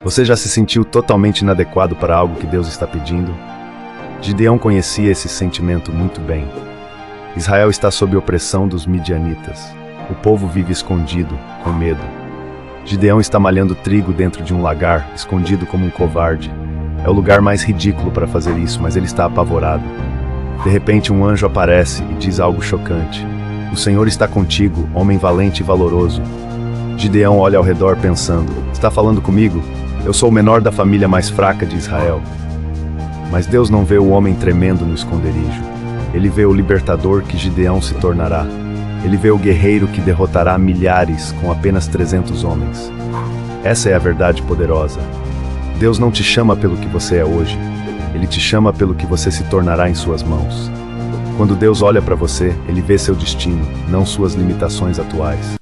Você já se sentiu totalmente inadequado para algo que Deus está pedindo? Gideão conhecia esse sentimento muito bem. Israel está sob opressão dos midianitas. O povo vive escondido, com medo. Gideão está malhando trigo dentro de um lagar, escondido como um covarde. É o lugar mais ridículo para fazer isso, mas ele está apavorado. De repente, um anjo aparece e diz algo chocante. O Senhor está contigo, homem valente e valoroso. Gideão olha ao redor pensando, está falando comigo? Eu sou o menor da família mais fraca de Israel. Mas Deus não vê o homem tremendo no esconderijo. Ele vê o libertador que Gideão se tornará. Ele vê o guerreiro que derrotará milhares com apenas 300 homens. Essa é a verdade poderosa. Deus não te chama pelo que você é hoje. Ele te chama pelo que você se tornará em suas mãos. Quando Deus olha para você, Ele vê seu destino, não suas limitações atuais.